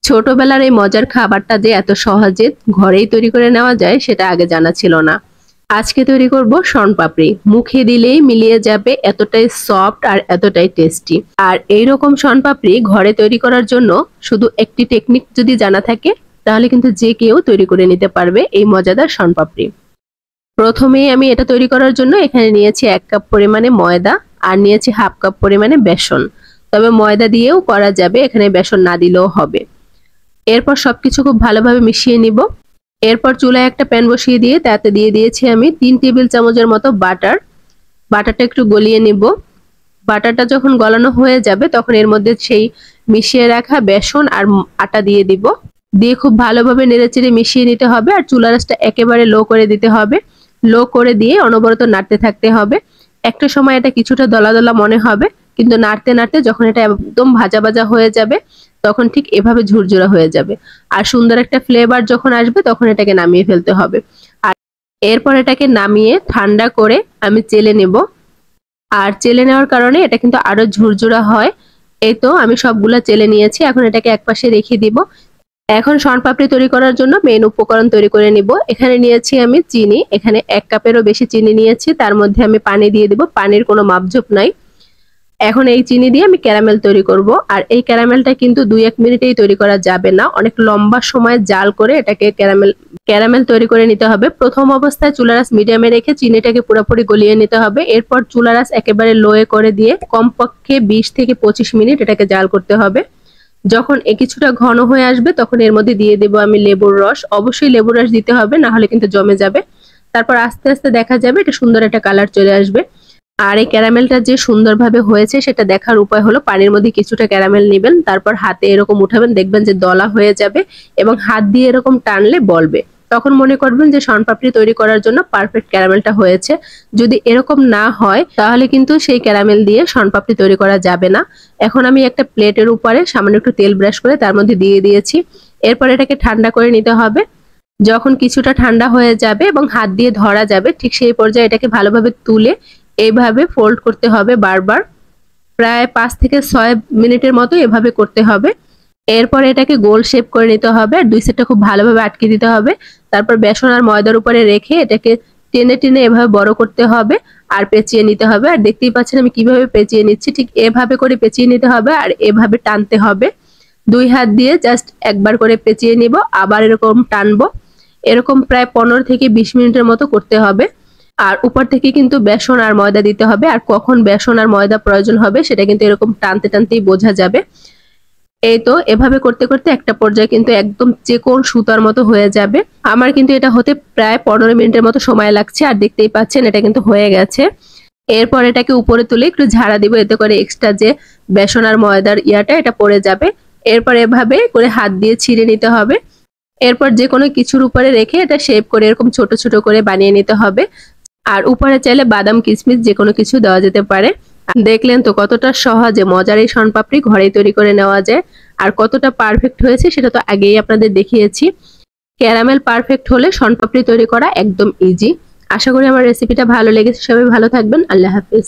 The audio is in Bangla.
ছোটবেলার এই মজার খাবারটা যে এত সহজে ঘরেই তৈরি করে নেওয়া যায় সেটা আগে জানা ছিল না। আজকে তৈরি করব শনপাপড়ি। মুখে দিলেই মিলিয়ে যাবে, এতটাই সফট আর এতটাই টেস্টি। আর এইরকম শনপাপড়ি ঘরে তৈরি করার জন্য শুধু একটি টেকনিক যদি জানা থাকে তাহলে কিন্তু যে কেউ তৈরি করে নিতে পারবে এই মজাদার শনপাপড়ি। প্রথমেই আমি এটা তৈরি করার জন্য এখানে নিয়েছি 1 কাপ পরিমাণে ময়দা আর নিয়েছি হাফ কাপ পরিমাণে বেসন। তবে ময়দা দিয়েও করা যাবে, এখানে বেসন না দিলেও হবে। এরপর সবকিছু খুব ভালোভাবে মিশিয়ে নিব। এরপর চুলায় একটা প্যান বসিয়ে দিয়ে তাতে দিয়ে দিয়েছি আমি 3 টেবিল চামচের মতো বাটার। বাটারটা একটু গলিয়ে নিব। বাটারটা যখন গলানো হয়ে যাবে তখন এর মধ্যে সেই মিশিয়ে রাখা বেসন আর আটা দিয়ে দিব। দিয়ে খুব ভালোভাবে নেড়েচেড়ে মিশিয়ে নিতে হবে আর চুলার আঁচটা একেবারে লো করে দিতে হবে। লো করে দিয়ে অনবরত নাড়তে থাকতে হবে। একটা সময় এটা কিছুটা দলা দলা মনে হবে, কিন্তু নাড়তে নাড়তে যখন এটা একদম ভাজা ভাজা হয়ে যাবে তখন ঠিক এভাবে ঝুরঝুরা হয়ে যাবে। আর সুন্দর একটা ফ্লেভার যখন আসবে তখন এটাকে নামিয়ে ফেলতে হবে। আর এরপর এটাকে নামিয়ে ঠান্ডা করে আমি চেলে নেব। আর চেলে নেওয়ার কারণে এটা কিন্তু আরো ঝুরঝুরা হয়। এই তো আমি সবগুলা চেলে নিয়েছি, এখন এটাকে একপাশে রেখে দিব। এখন শনপাপড়ি তৈরি করার জন্য মেইন উপকরণ তৈরি করে নিব। এখানে নিয়েছি আমি চিনি, এখানে 1 কাপেরও বেশি চিনি নিয়েছি। তার মধ্যে আমি পানি দিয়ে দিব, পানির কোনো মাপঝোপ নাই। এখন এই চিনি দিয়ে আমি ক্যারামেল তৈরি করব। আর এই ক্যারামেলটা কিন্তু 2-1 মিনিটেই তৈরি করা যাবে না, অনেক লম্বা সময় জাল করে এটাকে ক্যারামেল তৈরি করে নিতে হবে। প্রথম অবস্থায় চুলার আঁচ মিডিয়ামে রেখে চিনিটাকে পুরোপুরি গলিয়ে নিতে হবে। এরপর চুলার আঁচ একেবারে লোয়ে করে দিয়ে কমপক্ষে 20 থেকে 25 মিনিট এটাকে জাল করতে হবে। যখন কিছুটা ঘন হয়ে আসবে তখন এর মধ্যে দিয়ে দেব আমি লেবুর রস। অবশ্যই লেবুর রস দিতে হবে, না হলে কিন্তু জমে যাবে। তারপর আস্তে আস্তে দেখা যাবে এটা সুন্দর একটা কালার চলে আসবে। আর এই ক্যারামেলটা যে সুন্দরভাবে হয়েছে সেটা দেখার উপায় হলো পানির মধ্যে কিছুটা ক্যারামেল নেবেন, তারপর হাতে এরকম উঠাবেন, দেখবেন যে দলা হয়ে যাবে এবং হাত দিয়ে এরকম টানলে বলবে। তখন মনে করবেন যে শনপাপড়ি তৈরি করার জন্য পারফেক্ট ক্যারামেলটা হয়েছে। যদি এরকম না হয় তাহলে কিন্তু সেই ক্যারামেল দিয়ে শনপাপড়ি তৈরি করা যাবে না। এখন আমি একটা প্লেটের উপরে সামান্য একটু তেল ব্রাশ করে তার মধ্যে দিয়ে দিয়েছি। এরপর এটাকে ঠান্ডা করে নিতে হবে। যখন কিছুটা ঠান্ডা হয়ে যাবে এবং হাত দিয়ে ধরা যাবে ঠিক সেই পর্যায়ে এটাকে ভালোভাবে তুলে এইভাবে ফোল্ড করতে হবে বারবার, প্রায় 5 থেকে 6 মিনিটের মতো এভাবে করতে হবে। এরপর এটাকে গোল শেপ করে নিতে হবে আর 2 সাইডটা খুব ভালোভাবে আটকে দিতে হবে। তারপর বেসন আর ময়দার উপরে রেখে এটাকে টেনে টেনে এভাবে বড় করতে হবে আর পেঁচিয়ে নিতে হবে। আর দেখতেই পাচ্ছেন আমি কিভাবে পেঁচিয়ে নিচ্ছি, ঠিক এভাবে করে পেঁচিয়ে নিতে হবে আর এভাবে টানতে হবে। 2 হাত দিয়ে জাস্ট একবার করে পেঁচিয়ে নিব, আবার এরকম টানবো। এরকম প্রায় 15 থেকে 20 মিনিটের মতো করতে হবে। আর উপর থেকে কিন্তু বেসন আর ময়দা দিতে হবে, আর কখন বেসন আর ময়দা প্রয়োজন হবে সেটা কিন্তু এরকম টানতে টানতেই বোঝা যাবে। এই তো এভাবে করতে করতে একটা পর্যায়ে কিন্তু একদম চিকন সুতার মতো হয়ে যাবে। আমার কিন্তু এটা হতে প্রায় 15 মিনিটের মতো সময় লাগছে আর দেখতেই পাচ্ছেন এটা কিন্তু হয়ে গেছে। এরপর এটাকে উপরে তুলে একটু ঝাড়া দিব, এতে করে এক্সট্রা যে বেসন আর ময়দার ইয়াটা এটা পড়ে যাবে। এরপর এভাবে করে হাত দিয়ে ছিঁড়ে নিতে হবে। এরপর যে কোনো কিছুর উপরে রেখে এটা শেপ করে এরকম ছোট ছোট করে বানিয়ে নিতে হবে। আর উপরে চাইলে বাদাম কিশমিশ যে কোনো কিছু দেওয়া যেতে পারে। দেখলেন তো কতটা সহজে মজার এই শনপাপড়ি ঘরেই তৈরি করে নেওয়া যায়। আর কতটা পারফেক্ট হয়েছে সেটা তো আগেই আপনাদের দেখিয়েছি। ক্যারামেল পারফেক্ট হলে শনপাপড়ি তৈরি করা একদম ইজি। আশা করি আমার রেসিপিটা ভালো লেগেছে। সবাই ভালো থাকবেন। আল্লাহ হাফেজ।